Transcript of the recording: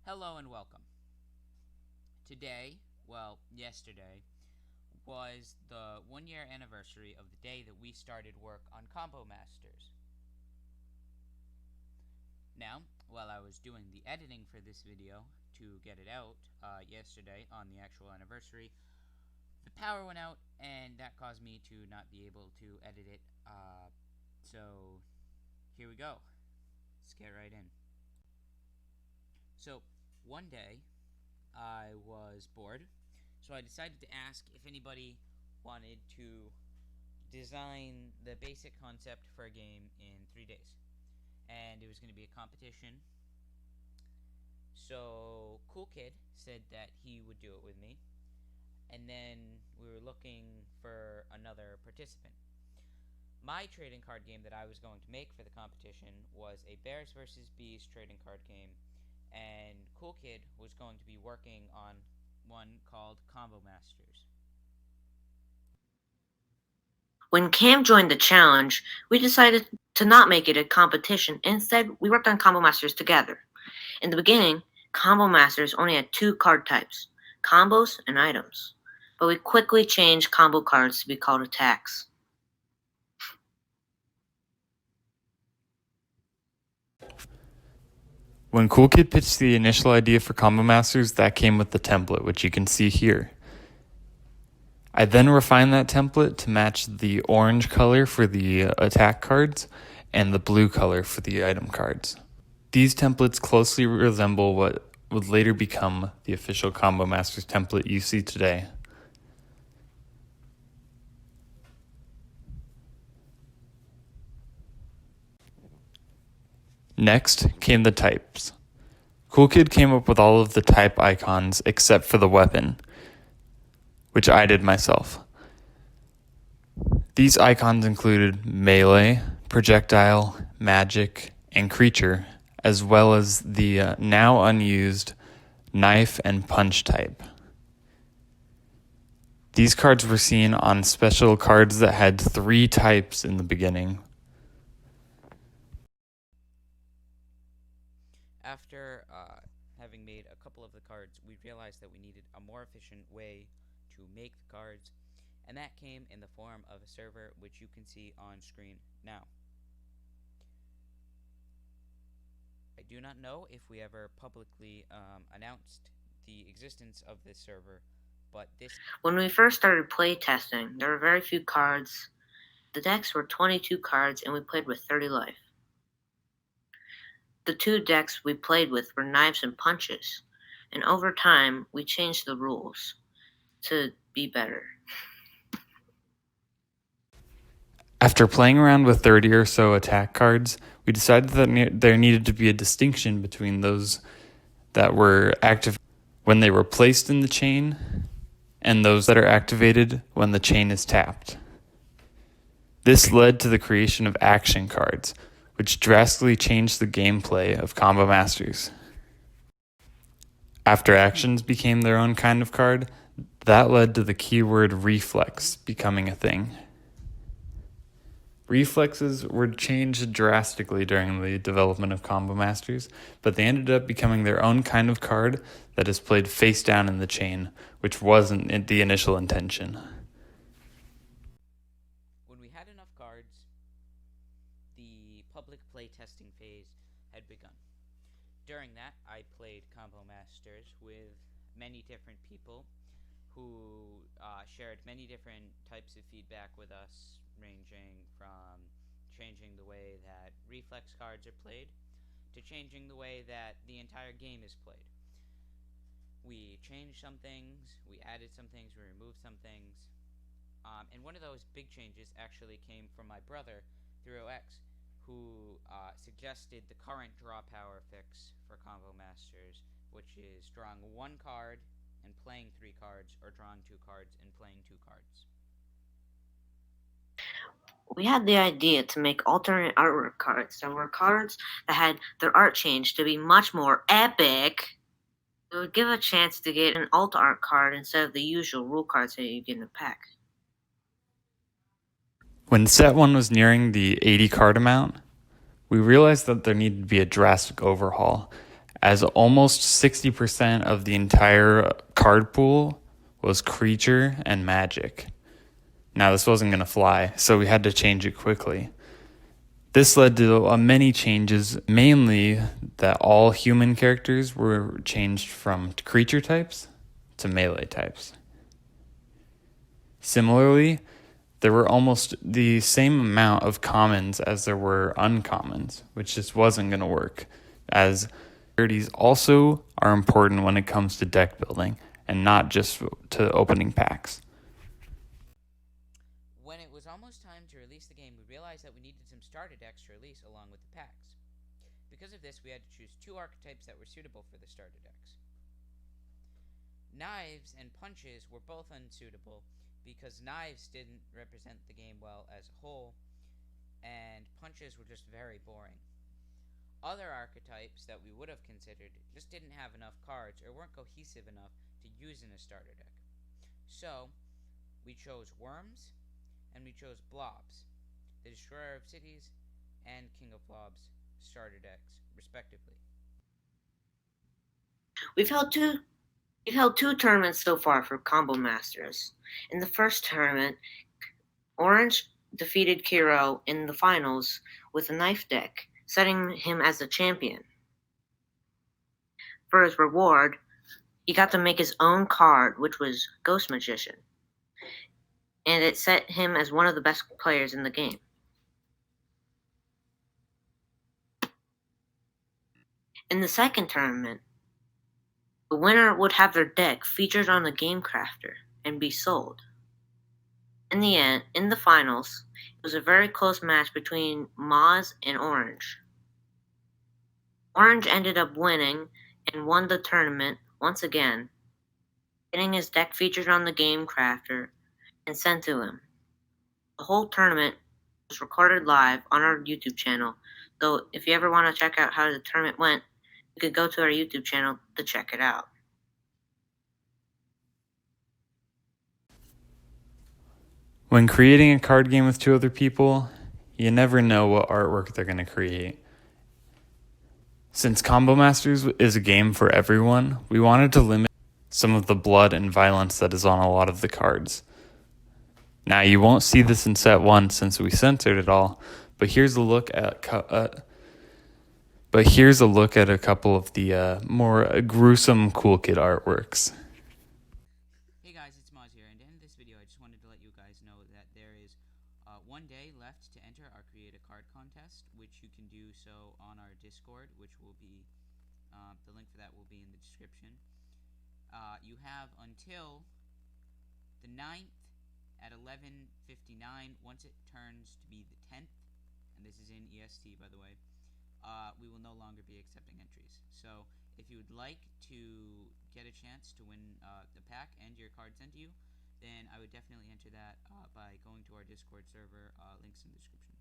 Hello and welcome. Today, yesterday, was the 1 year anniversary of the day that we started work on Combo Masters. Now, while I was doing the editing for this video to get it out yesterday on the actual anniversary, the power went out and that caused me to not be able to edit it. So, here we go. Let's get right in. So, one day, I was bored, so I decided to ask if anybody wanted to design the basic concept for a game in 3 days. And it was going to be a competition. So, Cool Kid said that he would do it with me. And then we were looking for another participant. My trading card game that I was going to make for the competition was a Bears vs. Bees trading card game, and Cool Kid was going to be working on one called Combo Masters. When Cam joined the challenge, we decided to not make it a competition. Instead, we worked on Combo Masters together. In the beginning, Combo Masters only had two card types, combos and items. But we quickly changed combo cards to be called attacks. When Cool Kid pitched the initial idea for Combo Masters, that came with the template, which you can see here. I then refined that template to match the orange color for the attack cards and the blue color for the item cards. These templates closely resemble what would later become the official Combo Masters template you see today. Next came the types. Cool Kid came up with all of the type icons except for the weapon, which I did myself. These icons included melee, projectile, magic, and creature, as well as the now unused knife and punch type. These cards were seen on special cards that had 3 types in the beginning. After having made a couple of the cards, we realized that we needed a more efficient way to make the cards, and that came in the form of a server which you can see on screen now. I do not know if we ever publicly announced the existence of this server, but this... When we first started playtesting, there were very few cards. The decks were 22 cards and we played with 30 life. The 2 decks we played with were knives and punches, and over time we changed the rules to be better. After playing around with 30 or so attack cards, we decided that there needed to be a distinction between those that were active when they were placed in the chain and those that are activated when the chain is tapped. This led to the creation of action cards, which drastically changed the gameplay of Combo Masters. After actions became their own kind of card, that led to the keyword reflex becoming a thing. Reflexes were changed drastically during the development of Combo Masters, but they ended up becoming their own kind of card that is played face down in the chain, which wasn't the initial intention. When we had enough cards, the public playtesting phase had begun. During that, I played Combo Masters with many different people who shared many different types of feedback with us, ranging from changing the way that reflex cards are played to changing the way that the entire game is played. We changed some things, we added some things, we removed some things, and one of those big changes actually came from my brother, 3OX, who suggested the current draw power fix for Combo Masters, which is drawing 1 card and playing 3 cards, or drawing 2 cards and playing 2 cards. We had the idea to make alternate artwork cards. There were cards that had their art changed to be much more epic. It would give a chance to get an alt art card instead of the usual rule cards that you get in a pack. When set 1 was nearing the 80 card amount, we realized that there needed to be a drastic overhaul, as almost 60% of the entire card pool was creature and magic. Now, this wasn't going to fly, so we had to change it quickly. This led to many changes, mainly that all human characters were changed from creature types to melee types. Similarly, there were almost the same amount of commons as there were uncommons, which just wasn't going to work, as rarities also are important when it comes to deck building and not just to opening packs. When it was almost time to release the game, we realized that we needed some starter decks to release along with the packs. Because of this, we had to choose 2 archetypes that were suitable for the starter decks. Knives and punches were both unsuitable because knives didn't represent the game well as a whole, and punches were just very boring. Other archetypes that we would have considered just didn't have enough cards or weren't cohesive enough to use in a starter deck. So, we chose Worms, and we chose Blobs, the Destroyer of Cities and King of Blobs starter decks, respectively. We've held two tournaments so far for Combo Masters. In the first tournament, Orange defeated Kiro in the finals with a knife deck, setting him as the champion. For his reward, he got to make his own card, which was Ghost Magician, and it set him as one of the best players in the game. In the second tournament, the winner would have their deck featured on the Game Crafter and be sold. In the end, in the finals, it was a very close match between Moz and Orange. Orange ended up winning and won the tournament once again, getting his deck featured on the Game Crafter and sent to him. The whole tournament was recorded live on our YouTube channel, though if you ever want to check out how the tournament went, you could go to our YouTube channel to check it out. When creating a card game with 2 other people, you never know what artwork they're going to create. Since Combo Masters is a game for everyone, we wanted to limit some of the blood and violence that is on a lot of the cards. Now, you won't see this in set 1 since we censored it all, but here's a look at a couple of the more gruesome Cool Kid artworks. Hey guys, it's Moz here, and to end this video, I just wanted to let you guys know that there is 1 day left to enter our Create a Card contest, which you can do so on our Discord, which will be, the link for that will be in the description. You have until the 9th at 11:59. Once it turns to be the 10th, and this is in EST by the way, we will no longer be accepting entries. So if you would like to get a chance to win the pack and your card sent to you, then I would definitely enter that by going to our Discord server, links in the description.